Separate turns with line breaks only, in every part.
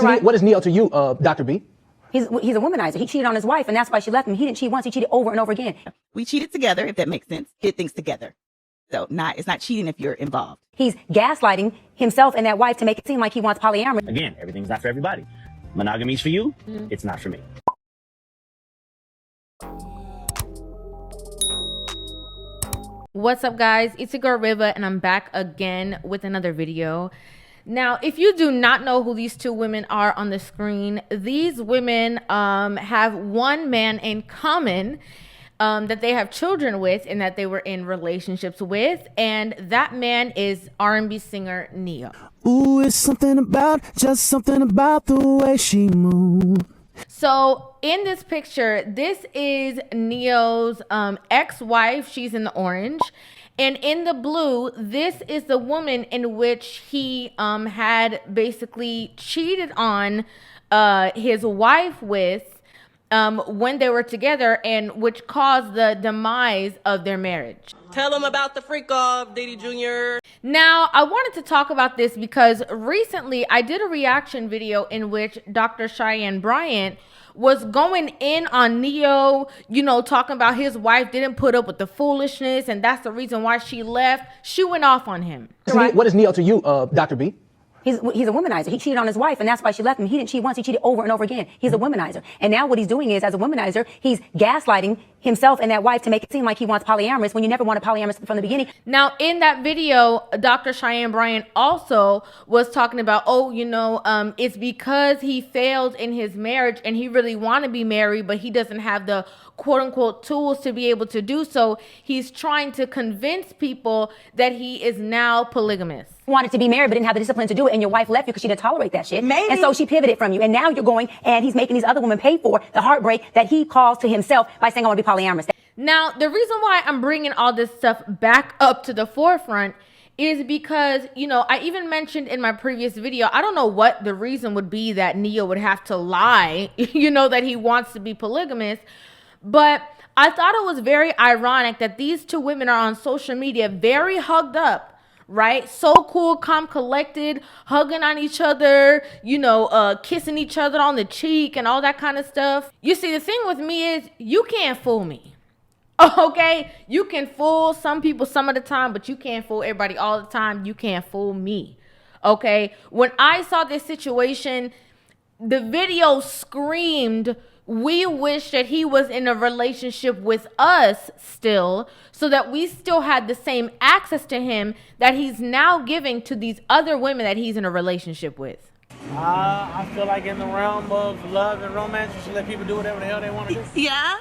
What is Neo to you, Dr. B?
He's a womanizer. He cheated on his wife, and that's why she left him. He didn't cheat once. He cheated over and over again.
We cheated together, if that makes sense. Did things together. So it's not cheating if you're involved.
He's gaslighting himself and that wife to make it seem like he wants polyamory.
Again, everything's not for everybody. Monogamy's for you. It's not for me.
What's up, guys? It's your girl Rivah, and I'm back again with another video. Now, if you do not know who these two women are on the screen, these women have one man in common that they have children with and that they were in relationships with, and that man is R&B singer Neo.
Ooh, it's something about, just something about the way she moves.
So in this picture, this is Neo's ex-wife. She's in the orange. And in the blue, this is the woman in which he had basically cheated on his wife with when they were together, and which caused the demise of their marriage.
Tell them about the freak off, Diddy Jr.
Now, I wanted to talk about this because recently I did a reaction video in which Dr. Cheyenne Bryant was going in on Neo, you know, talking about his wife didn't put up with the foolishness and that's the reason why she left. She went off on him.
What is Neo to you, Dr. B?
He's a womanizer. He cheated on his wife, and that's why she left him. He didn't cheat once. He cheated over and over again. He's a womanizer. And now what he's doing is, as a womanizer, he's gaslighting himself and that wife to make it seem like he wants polyamorous when you never wanted polyamorous from the beginning.
Now, in that video, Dr. Cheyenne Bryant also was talking about, oh, you know, it's because he failed in his marriage and he really wanted to be married, but he doesn't have the quote unquote tools to be able to do so. He's trying to convince people that he is now polygamous.
Wanted to be married, but didn't have the discipline to do it, and your wife left you because she didn't tolerate that shit.
Maybe.
And so she pivoted from you, and now you're going and he's making these other women pay for the heartbreak that he caused to himself by saying, I want to be polyamorous.
Now, the reason why I'm bringing all this stuff back up to the forefront is because, you know, I even mentioned in my previous video, I don't know what the reason would be that Neo would have to lie, you know, that he wants to be polygamous. But I thought it was very ironic that these two women are on social media very hugged up, right? So cool, calm, collected, hugging on each other, you know, kissing each other on the cheek and all that kind of stuff. You see, the thing with me is you can't fool me. Okay? You can fool some people some of the time, but you can't fool everybody all the time. You can't fool me. Okay? When I saw this situation, the video screamed, we wish that he was in a relationship with us still, so that we still had the same access to him that he's now giving to these other women that he's in a relationship with.
I feel like in the realm of love and romance, you should let people do whatever the hell they want to do.
Yeah,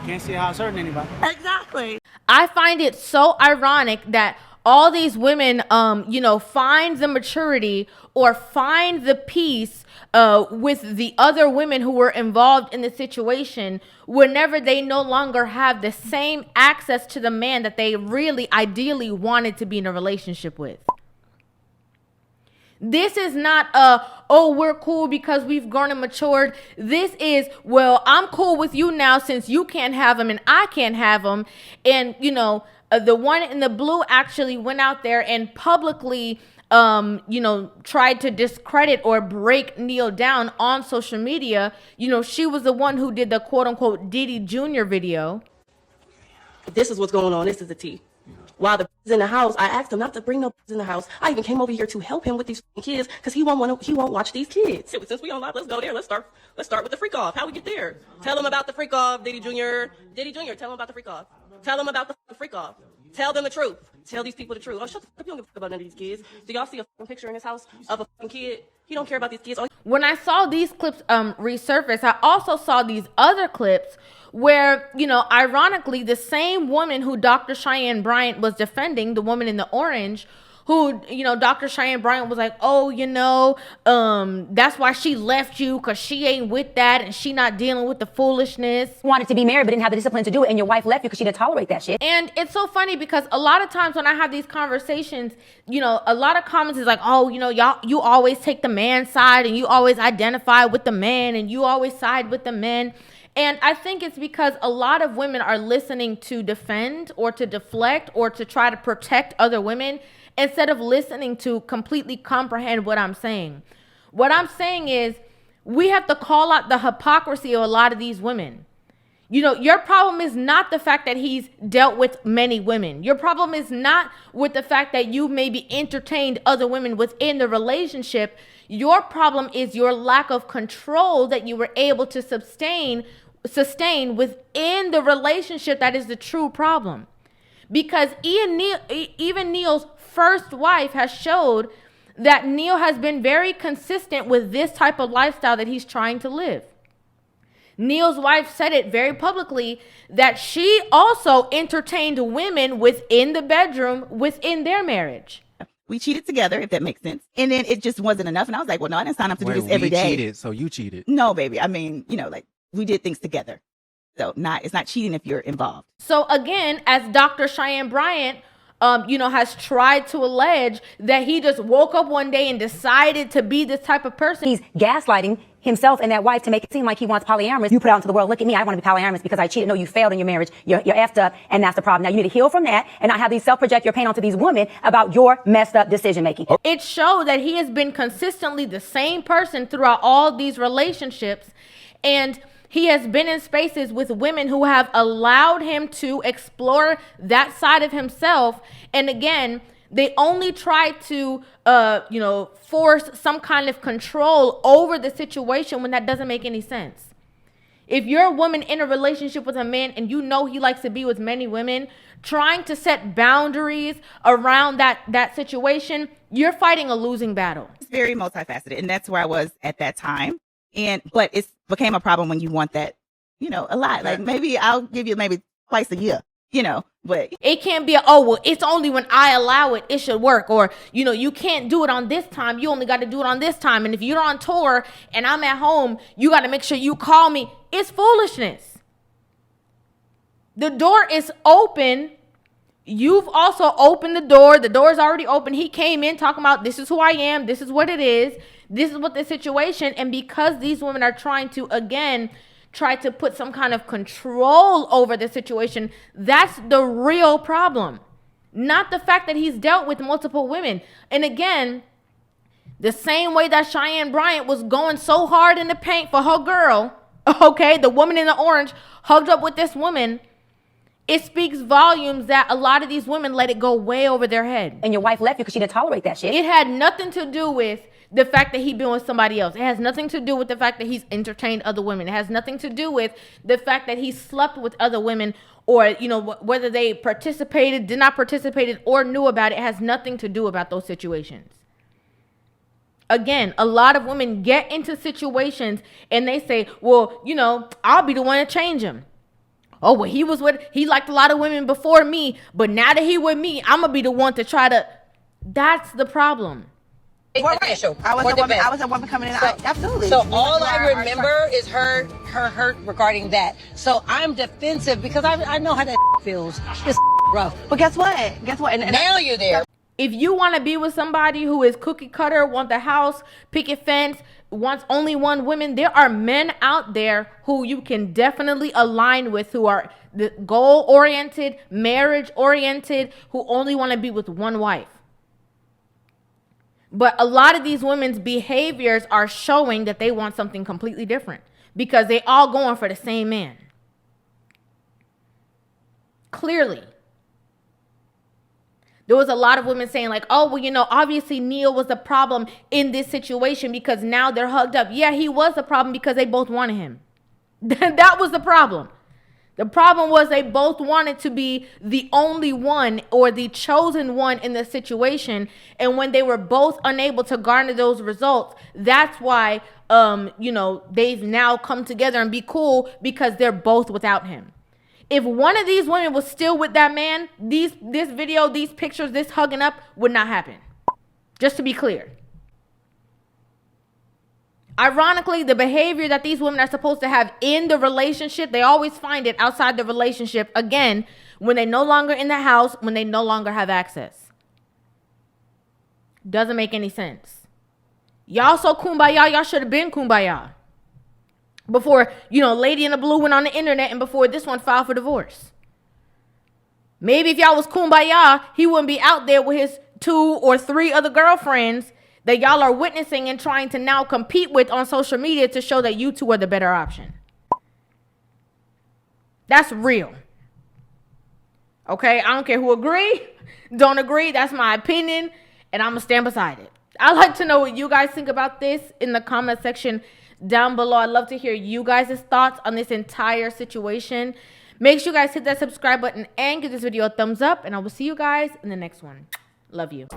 Can't see how it's hurting anybody.
exactly.
I find it so ironic that all these women, you know, find the maturity or find the peace with the other women who were involved in the situation whenever they no longer have the same access to the man that they really ideally wanted to be in a relationship with. This is not oh, we're cool because we've grown and matured. This is, well, I'm cool with you now since you can't have him and I can't have him. And, you know, the one in the blue actually went out there and publicly, you know, tried to discredit or break Neo down on social media. You know, she was the one who did the quote unquote Diddy Jr. video.
This is what's going on. This is the tea. While the in the house, I asked him not to bring no in the house. I even came over here to help him with these kids because he won't watch these kids. Since we on live, let's go there. Let's start with the freak off. How we get there? Tell him about the freak off, Diddy Jr. Diddy Jr. Tell him about the freak off. Tell them about the freak off. Tell them the truth. Tell these people the truth. Oh, shut the fuck up. You don't give a fuck about none of these kids. Do y'all see a picture in his house of a fucking kid? He don't care about these kids.
When I saw these clips resurface, I also saw these other clips where, you know, ironically, the same woman who Dr. Cheyenne Bryant was defending, the woman in the orange, who, you know, Dr. Cheyenne Bryant was like, oh, you know, that's why she left you, because she ain't with that and she not dealing with the foolishness.
Wanted to be married, but didn't have the discipline to do it, and your wife left you because she didn't tolerate that shit.
And it's so funny because a lot of times when I have these conversations, you know, a lot of comments is like, oh, you know, you always take the man's side and you always identify with the man and you always side with the men. And I think it's because a lot of women are listening to defend or to deflect or to try to protect other women instead of listening to completely comprehend what I'm saying. What I'm saying is we have to call out the hypocrisy of a lot of these women. You know, your problem is not the fact that he's dealt with many women. Your problem is not with the fact that you maybe entertained other women within the relationship. Your problem is your lack of control that you were able to sustain within the relationship. That is the true problem. Because even Neil's first wife has showed that Neil has been very consistent with this type of lifestyle that he's trying to live. Neil's wife said it very publicly that she also entertained women within the bedroom within their marriage.
We cheated together, if that makes sense. And then it just wasn't enough. And I was like, well, no, I didn't sign up to do this every day.
Cheated, so you cheated.
No, baby. I mean, you know, like we did things together. So it's not cheating if you're involved.
So again, as Dr. Cheyenne Bryant, has tried to allege that he just woke up one day and decided to be this type of person.
He's gaslighting himself and that wife to make it seem like he wants polyamorous. You put out into the world, look at me, I want to be polyamorous because I cheated. No, you failed in your marriage. You're effed up, and that's the problem. Now you need to heal from that and not have these self-project your pain onto these women about your messed up decision making.
It showed that he has been consistently the same person throughout all these relationships, and he has been in spaces with women who have allowed him to explore that side of himself. And again, they only try to, force some kind of control over the situation when that doesn't make any sense. If you're a woman in a relationship with a man and you know he likes to be with many women, trying to set boundaries around that situation, you're fighting a losing battle.
It's very multifaceted. And that's where I was at that time. But it became a problem when you want that, a lot. Like maybe I'll give you maybe twice a year, but
it can't be it's only when I allow it, it should work. Or, you can't do it on this time. You only got to do it on this time. And if you're on tour and I'm at home, you got to make sure you call me. It's foolishness. The door is open. You've also opened the door. The door is already open. He came in talking about this is who I am. This is what it is. This is what the situation. And because these women are trying to, again, try to put some kind of control over the situation, that's the real problem. Not the fact that he's dealt with multiple women. And again, the same way that Cheyenne Bryant was going so hard in the paint for her girl, okay, the woman in the orange hugged up with this woman, it speaks volumes that a lot of these women let it go way over their head.
And your wife left you because she didn't tolerate that shit.
It had nothing to do with the fact that he'd been with somebody else. It has nothing to do with the fact that he's entertained other women. It has nothing to do with the fact that he slept with other women or, whether they participated, did not participate, or knew about it. It has nothing to do about those situations. Again, a lot of women get into situations and they say, well, I'll be the one to change him. Oh, well, he liked a lot of women before me, but now that he with me, I'm going to be the one to try to. That's the problem.
I was a woman coming in. Absolutely.
So all I remember is her hurt regarding that. So I'm defensive because I know how that feels. It's rough.
But guess what? And
now you're there.
If you want to be with somebody who is cookie cutter, want the house, picket fence, wants only one woman, there are men out there who you can definitely align with, who are goal-oriented, marriage-oriented, who only want to be with one wife. But a lot of these women's behaviors are showing that they want something completely different because they all going for the same man. Clearly. There was a lot of women saying like, oh, well, obviously Neil was the problem in this situation because now they're hugged up. Yeah, he was the problem because they both wanted him. That was the problem. The problem was they both wanted to be the only one or the chosen one in the situation. And when they were both unable to garner those results, that's why, they've now come together and be cool because they're both without him. If one of these women was still with that man, this video, these pictures, this hugging up would not happen. Just to be clear. Ironically, the behavior that these women are supposed to have in the relationship, they always find it outside the relationship, again, when they're no longer in the house, when they no longer have access. Doesn't make any sense. Y'all so kumbaya, y'all should have been kumbaya. Before, Lady in the Blue went on the internet and before this one filed for divorce. Maybe if y'all was kumbaya, he wouldn't be out there with his 2 or 3 other girlfriends that y'all are witnessing and trying to now compete with on social media to show that you two are the better option. That's real. Okay, I don't care who agree, don't agree. That's my opinion, and I'm gonna stand beside it. I'd like to know what you guys think about this in the comment section down below. I'd love to hear you guys' thoughts on this entire situation. Make sure you guys hit that subscribe button and give this video a thumbs up, and I will see you guys in the next one. Love you.